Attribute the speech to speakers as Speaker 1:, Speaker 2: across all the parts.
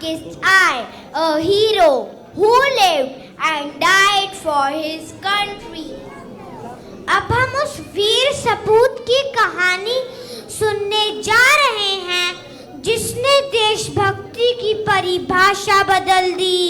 Speaker 1: darkest eye, a hero who lived and died for his country. अब हम उस वीर सपूत की कहानी सुनने जा रहे हैं जिसने देशभक्ति की परिभाषा बदल दी।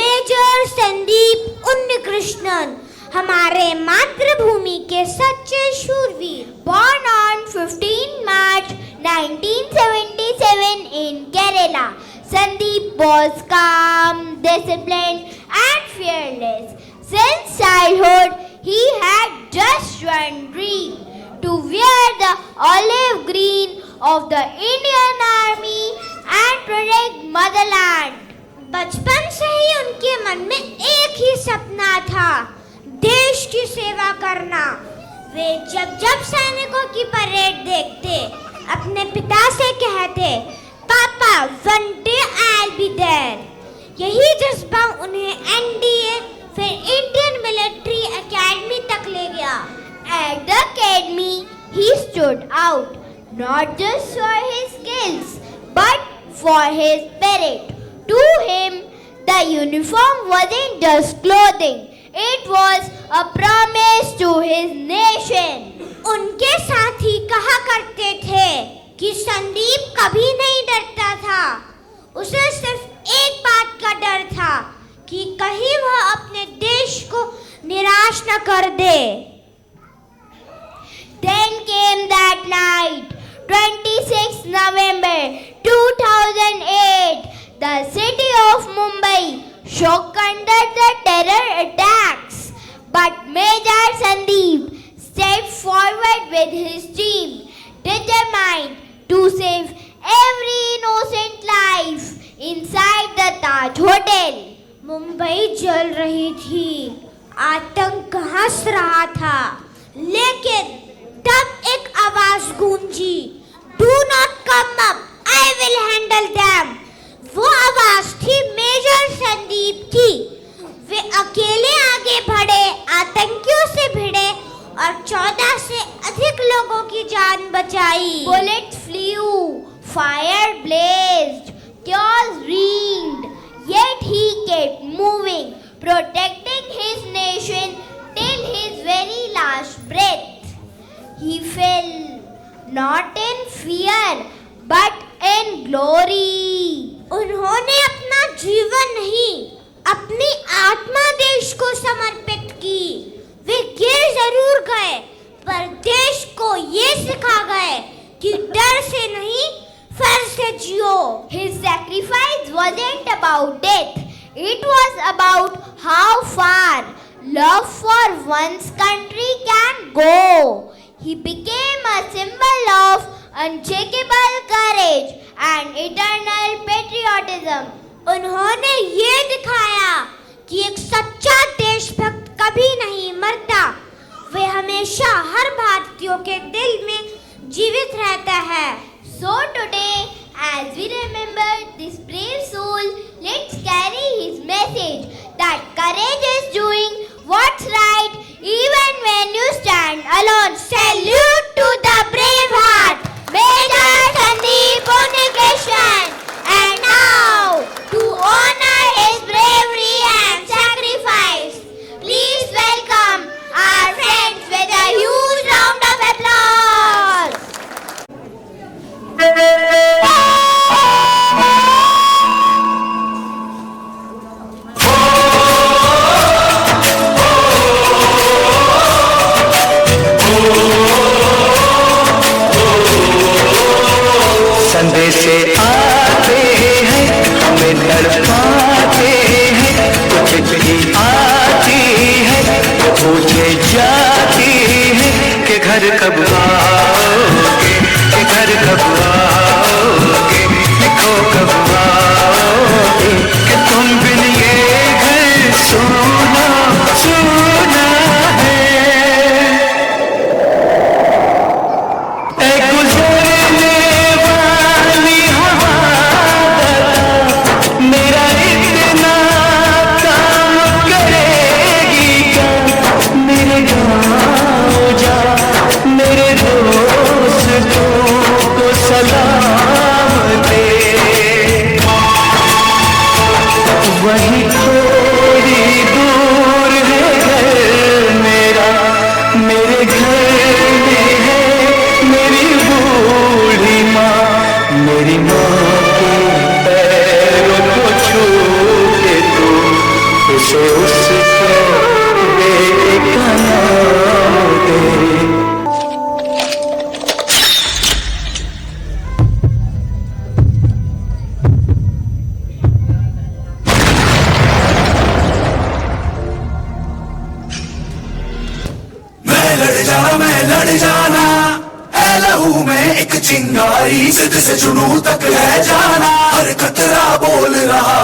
Speaker 1: मेजर संदीप उन्नीकृष्णन हमारे मातृभूमि के सच्चे शूरवीर। Born on 15 March 1977 in Kerala, Sandeep was calm, disciplined and fearless. Since childhood, he had just one dream: to wear the olive green of the Indian Army and protect motherland. बचपन से ही उनके मन में एक ही सपना था, देश की सेवा करना। वे जब जब सैनिकों की परेड देखते अपने पिता से कहते, पापा one day I'll be there। यही जज्बा उन्हें एनडीए फिर इंडियन मिलिट्री एकेडमी तक ले गया। At the academy, he stood out not just for his skills but for his spirit. To him, the uniform wasn't just clothing. It was a promise to his nation. उनके साथी कहा करते थे कि संदीप कभी नहीं डरता था। उसे सिर्फ एक बात का डर था कि कहीं वह अपने देश को निराश न कर दे। Then came that night, 26 November 2008. The city of Mumbai shook under the terror attacks, but Major Sandeep stepped forward with his team, determined to save every innocent life inside the Taj Hotel. Mumbai जल रही थी, आतंक हंस रहा था, लेकिन तब एक आवाज गूंजी, Do not come up, I will handle them. वो आवाज थी मेजर संदीप की। वे अकेले आगे बढ़े, आतंकियों से भिड़े और 14 से अधिक लोगों की जान बचाई। Bullets flew, fire blazed, chaos reigned, yet he kept moving, protecting his nation till his very last breath. He fell not in fear but in glory. उन्होंने अपना जीवन नहीं, अपनी आत्मा देश को समर्पित की। वे गिर जरूर गए, पर देश को ये सिखा गए कि डर से नहीं, फर्ज से जियो। His sacrifice wasn't about death. It was about how far love for one's country can go. He became a symbol of unshakable courage and eternal patriotism. उन्होंने ये दिखाया कि एक सच्चा देशभक्त कभी नहीं मरता, वे हमेशा हर भारतीयों के दिल में जीवित रहता है। So today, as we remember this brave soul, let's carry his message that courage is doing what's right even when you stand alone. Salute to the brave heart, Major Sandeep Unnikushnan. And now, to honor his bravery and sacrifice, please welcome our friends with a huge round of applause.
Speaker 2: संदेश आते हैं, हमें तड़पाते हैं, कुछ चिट्ठी आती है, पूछे जाती है कि घर कब आओगे, कि घर कब आओगे, लिखो कब आओगे, कि तुम बिन ये घर सुना सुना है। गुजरने वाली मेरी माँ के पैरों को छू के तू उसे उसके बेटे का नाम दे।
Speaker 3: मैं लड़ जाना है लहू में एक चिंगारी, जिद से जुनून तक है जाना, हर कतरा बोल रहा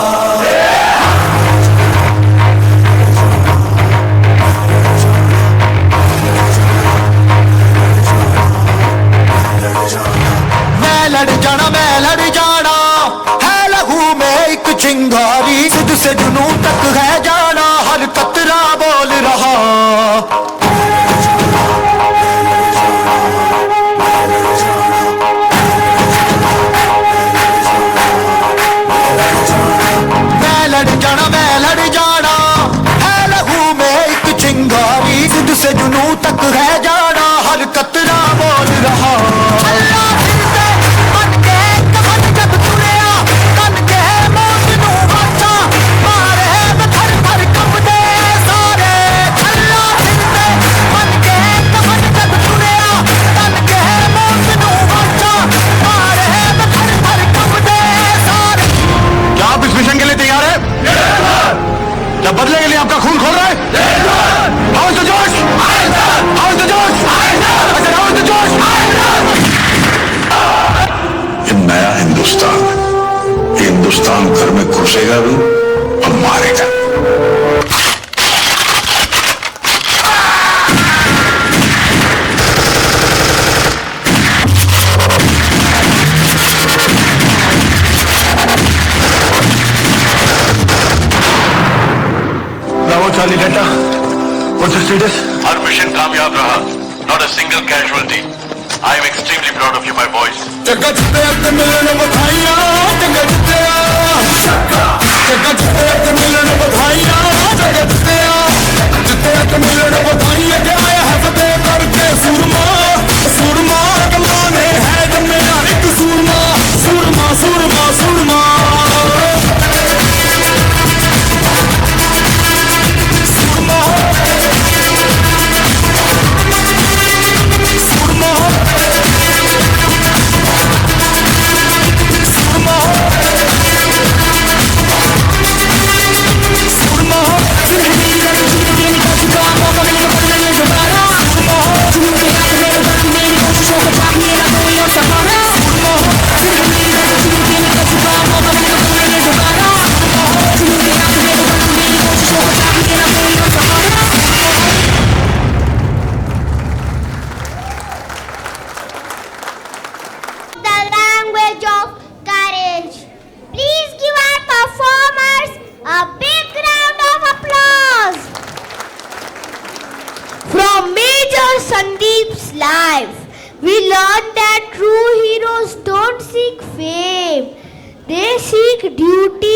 Speaker 4: मैं लड़ जाना है लहू में एक चिंगारी, जिद से जुनून तक है जाना, हर कतरा बोल रहा। मैं लड़ जाना है लहू में एक चिंगारी, जिद से जुनून तक है जाना, हर कतरा बोल रहा। बदले के लिए आपका खून खोल रहा है। हाउस द जोश, हाउस द जोश, हाउस द जोश।
Speaker 3: ये नया हिंदुस्तान, ये हिंदुस्तान घर में घुसेगा भी और मारेगा।
Speaker 4: Charlie delta, what's the status?
Speaker 5: Our mission कामयाब रहा. Not a single casualty. I am extremely proud of you, my boys.
Speaker 4: जगह जिते अपने मिलने बधाइयाँ, जगह जिते जगह जिते अपने मिलने बधाइयाँ, जगह जिते अपने मिलने बधाइयाँ, क्या आया है फतेह करके सूरमा, सूरमा कमाने है जब मेरा एक सूरमा, सूरमा सूरमा सूरमा।
Speaker 1: Sandeep's life, we learned that true heroes don't seek fame, they seek duty